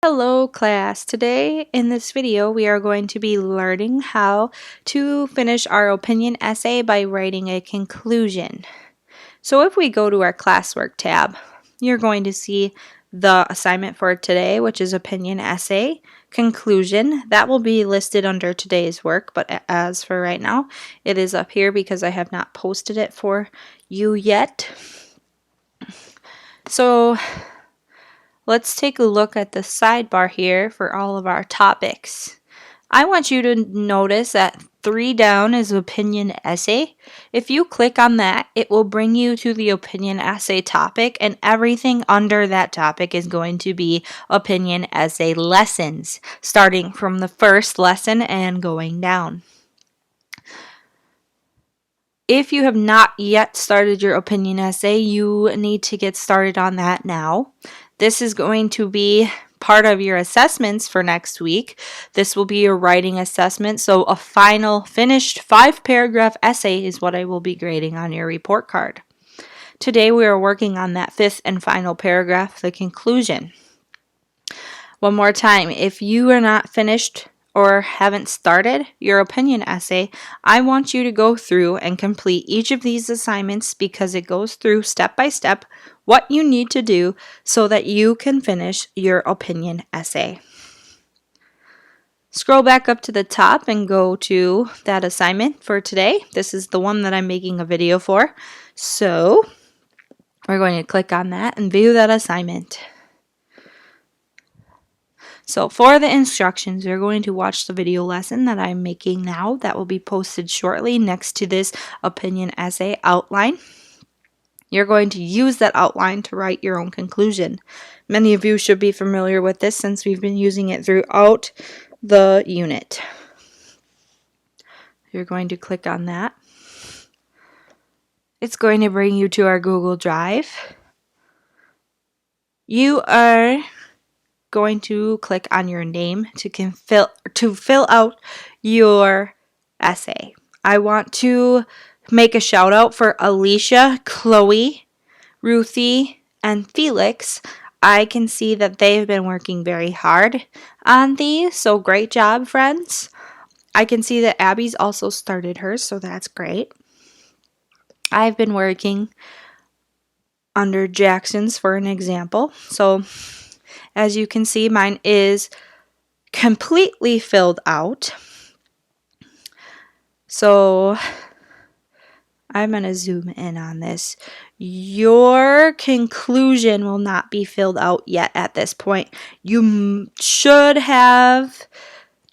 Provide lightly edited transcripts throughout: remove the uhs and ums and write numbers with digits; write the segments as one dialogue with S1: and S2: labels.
S1: Hello class, today in this video we are going to be learning how to finish our opinion essay by writing a conclusion. So if we go to our classwork tab, you're going to see the assignment for today, which is opinion essay, conclusion. That will be listed under today's work, but as for right now, it is up here because I have not posted it for you yet. So let's take a look at the sidebar here for all of our topics. I want you to notice that 3 down is opinion essay. If you click on that, it will bring you to the opinion essay topic, and everything under that topic is going to be opinion essay lessons, starting from the first lesson and going down. If you have not yet started your opinion essay, you need to get started on that now. This is going to be part of your assessments for next week. This will be your writing assessment, so a final finished 5-paragraph essay is what I will be grading on your report card. Today we are working on that 5th and final paragraph, the conclusion. One more time, if you are not finished or haven't started your opinion essay, I want you to go through and complete each of these assignments because it goes through step by step what you need to do so that you can finish your opinion essay. Scroll back up to the top and go to that assignment for today. This is the one that I'm making a video for. So we're going to click on that and view that assignment. So for the instructions, you're going to watch the video lesson that I'm making now that will be posted shortly next to this opinion essay outline. You're going to use that outline to write your own conclusion. Many of you should be familiar with this since we've been using it throughout the unit. You're going to click on that. It's going to bring you to our Google Drive. You are going to click on your name to fill out your essay. I want to make a shout out for Alicia, Chloe, Ruthie, and Felix. I can see that they've been working very hard on these, so great job, friends. I can see that Abby's also started hers, so that's great. I've been working under Jackson's for an example, so as you can see, mine is completely filled out. So I'm going to zoom in on this. Your conclusion will not be filled out yet at this point. You should have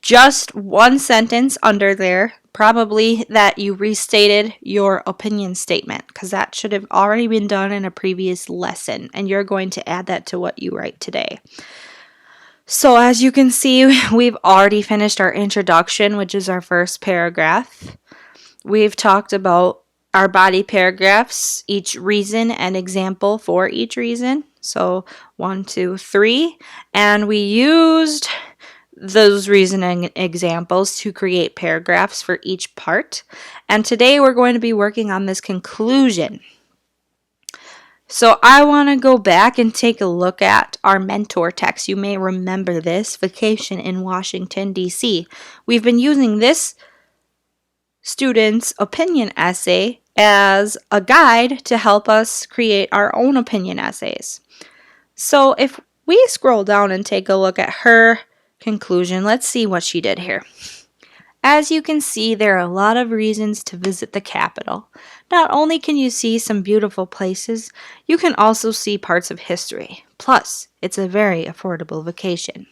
S1: just one sentence under there, probably that you restated your opinion statement, because that should have already been done in a previous lesson, and you're going to add that to what you write today. So as you can see, we've already finished our introduction, which is our first paragraph. We've talked about our body paragraphs, each reason and example for each reason. So 1, 2, 3. And we used those reasoning examples to create paragraphs for each part. And today we're going to be working on this conclusion. So I want to go back and take a look at our mentor text. You may remember this, Vacation in Washington, D.C. We've been using this student's opinion essay as a guide to help us create our own opinion essays. So if we scroll down and take a look at her conclusion, let's see what she did here. As you can see, there are a lot of reasons to visit the capital. Not only can you see some beautiful places, you can also see parts of history. Plus, it's a very affordable vacation.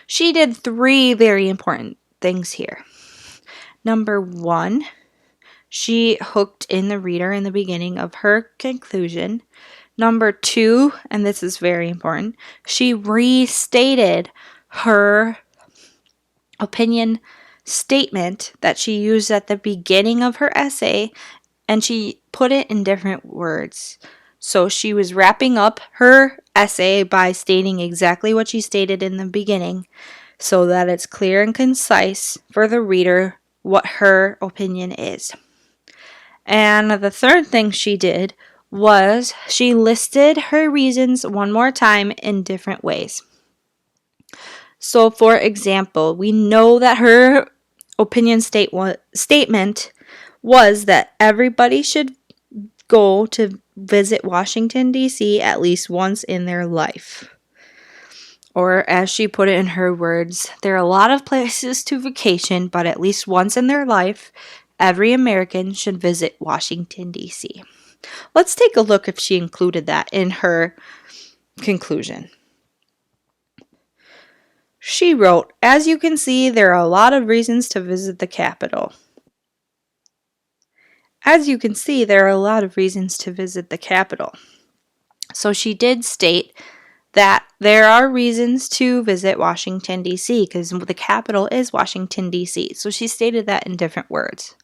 S1: She did 3 very important things here. Number 1, she hooked in the reader in the beginning of her conclusion. Number 2, and this is very important, she restated her opinion statement that she used at the beginning of her essay, and she put it in different words. So she was wrapping up her essay by stating exactly what she stated in the beginning so that it's clear and concise for the reader what her opinion is. And the third thing she did was she listed her reasons one more time in different ways. So, for example, we know that her opinion statement was that everybody should go to visit Washington, D.C. at least once in their life. Or, as she put it in her words, there are a lot of places to vacation, but at least once in their life, every American should visit Washington, D.C. Let's take a look if she included that in her conclusion. She wrote, "As you can see, there are a lot of reasons to visit the Capitol." As you can see, there are a lot of reasons to visit the Capitol. So she did state that there are reasons to visit Washington, D.C., because the capital is Washington, D.C. So she stated that in different words.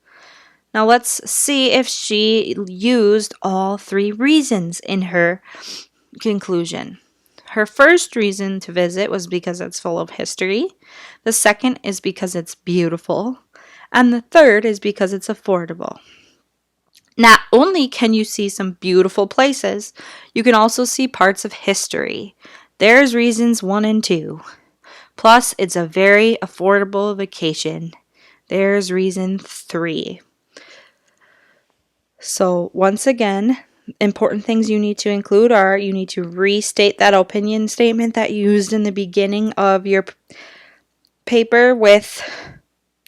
S1: Now let's see if she used all three reasons in her conclusion. Her first reason to visit was because it's full of history. The second is because it's beautiful. And the third is because it's affordable. Not only can you see some beautiful places, you can also see parts of history. There's reasons 1 and 2. Plus, it's a very affordable vacation. There's reason 3. So, once again, important things you need to include are you need to restate that opinion statement that you used in the beginning of your paper with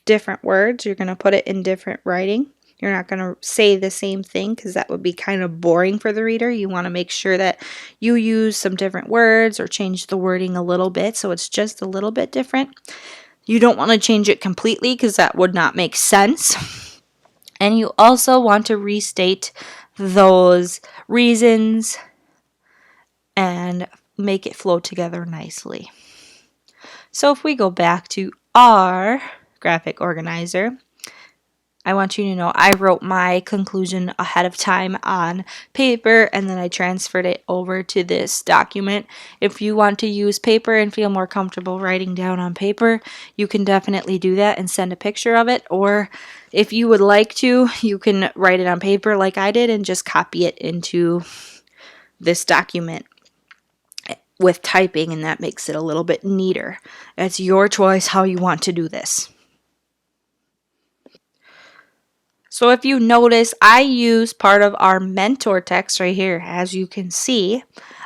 S1: different words. You're going to put it in different writing. You're not going to say the same thing because that would be kind of boring for the reader. You want to make sure that you use some different words or change the wording a little bit so it's just a little bit different. You don't want to change it completely because that would not make sense. And you also want to restate those reasons and make it flow together nicely. So if we go back to our graphic organizer, I want you to know I wrote my conclusion ahead of time on paper and then I transferred it over to this document. If you want to use paper and feel more comfortable writing down on paper, you can definitely do that and send a picture of it. Or if you would like to, you can write it on paper like I did and just copy it into this document with typing, and that makes it a little bit neater. It's your choice how you want to do this. So if you notice, I use part of our mentor text right here. As you can see,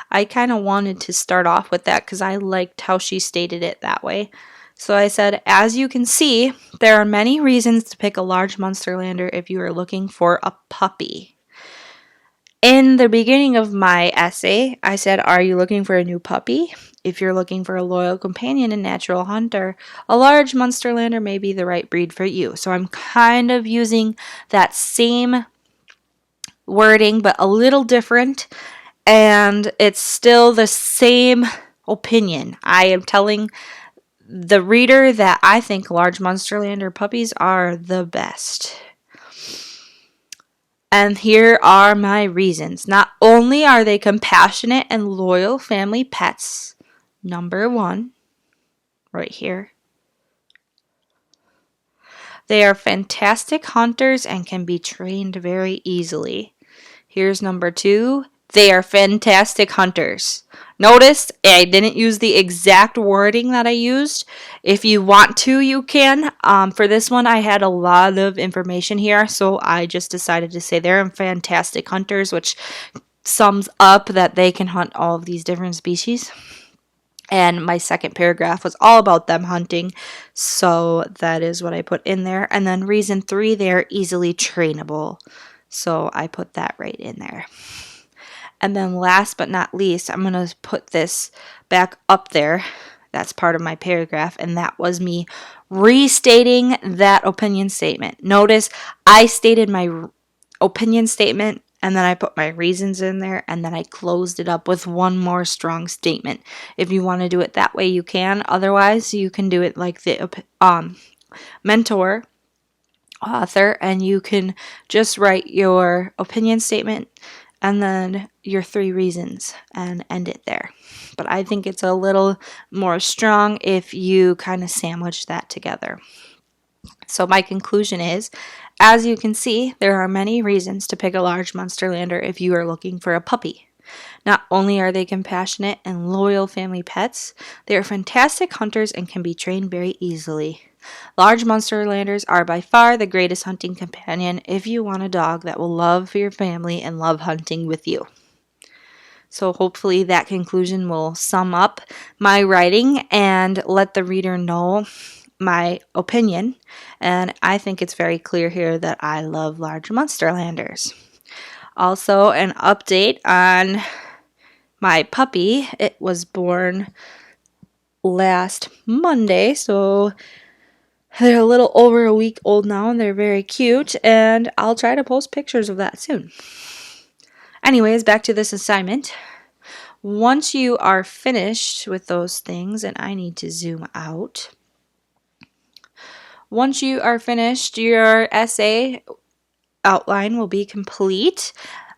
S1: I kind of wanted to start off with that because I liked how she stated it that way. So I said, as you can see, there are many reasons to pick a large Munsterlander if you are looking for a puppy. In the beginning of my essay, I said, are you looking for a new puppy? If you're looking for a loyal companion and natural hunter, a large Munsterlander may be the right breed for you. So I'm kind of using that same wording, but a little different, and it's still the same opinion. I am telling the reader that I think large Munsterlander puppies are the best. And here are my reasons. Not only are they compassionate and loyal family pets, number 1, right here, they are fantastic hunters and can be trained very easily. Here's number 2, they are fantastic hunters. Notice I didn't use the exact wording that I used. If you want to, you can. For this one, I had a lot of information here, so I just decided to say they're fantastic hunters, which sums up that they can hunt all of these different species. And my second paragraph was all about them hunting, so that is what I put in there. And then reason 3, they're easily trainable, so I put that right in there. And then last but not least, I'm going to put this back up there. That's part of my paragraph, and that was me restating that opinion statement. Notice I stated my opinion statement, and then I put my reasons in there, and then I closed it up with one more strong statement. If you want to do it that way, you can. Otherwise, you can do it like the mentor author, and you can just write your opinion statement and then your 3 reasons and end it there. But I think it's a little more strong if you kind of sandwich that together. So my conclusion is, as you can see, there are many reasons to pick a large Munsterlander if you are looking for a puppy. Not only are they compassionate and loyal family pets, they are fantastic hunters and can be trained very easily. Large Munsterlanders are by far the greatest hunting companion if you want a dog that will love your family and love hunting with you. So hopefully that conclusion will sum up my writing and let the reader know my opinion. And I think it's very clear here that I love large Munsterlanders. Also, an update on my puppy. It was born last Monday, so they're a little over a week old now, and they're very cute, and I'll try to post pictures of that soon. Anyways, back to this assignment. Once you are finished with those things, and I need to zoom out. Once you are finished, your essay outline will be complete.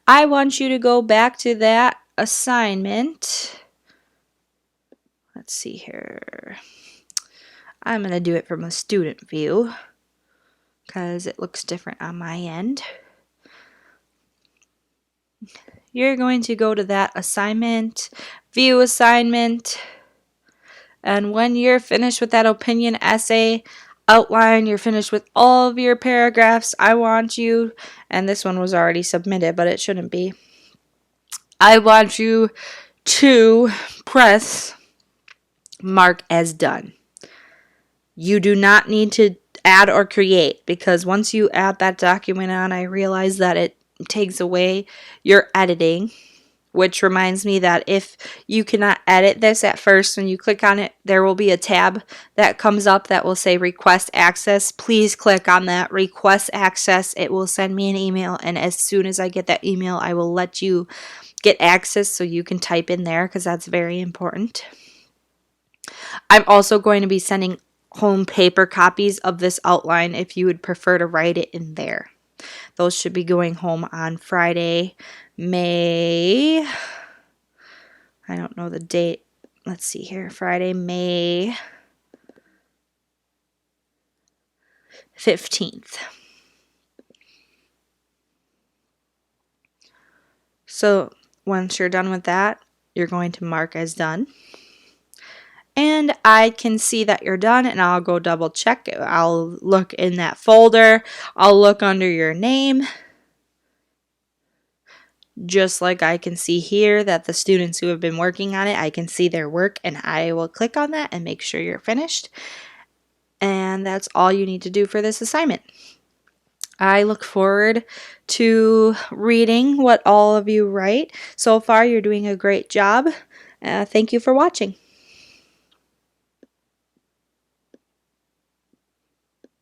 S1: I want you to go back to that assignment. Let's see here. I'm going to do it from a student view because it looks different on my end. You're going to go to that assignment, view assignment, and when you're finished with that opinion essay outline, you're finished with all of your paragraphs, I want you, and this one was already submitted, but it shouldn't be, I want you to press mark as done. You do not need to add or create, because once you add that document on, I realize that it takes away your editing, which reminds me that if you cannot edit this at first, when you click on it, there will be a tab that comes up that will say request access. Please click on that request access. It will send me an email, and as soon as I get that email, I will let you get access so you can type in there, because that's very important. I'm also going to be sending home paper copies of this outline if you would prefer to write it in there. Those should be going home on Friday, May, I don't know the date. Let's see here. Friday, May 15th. So once you're done with that, you're going to mark as done. And I can see that you're done, and I'll go double check. I'll look in that folder. I'll look under your name. Just like I can see here that the students who have been working on it, I can see their work, and I will click on that and make sure you're finished. And that's all you need to do for this assignment. I look forward to reading what all of you write. So far, you're doing a great job. Thank you for watching.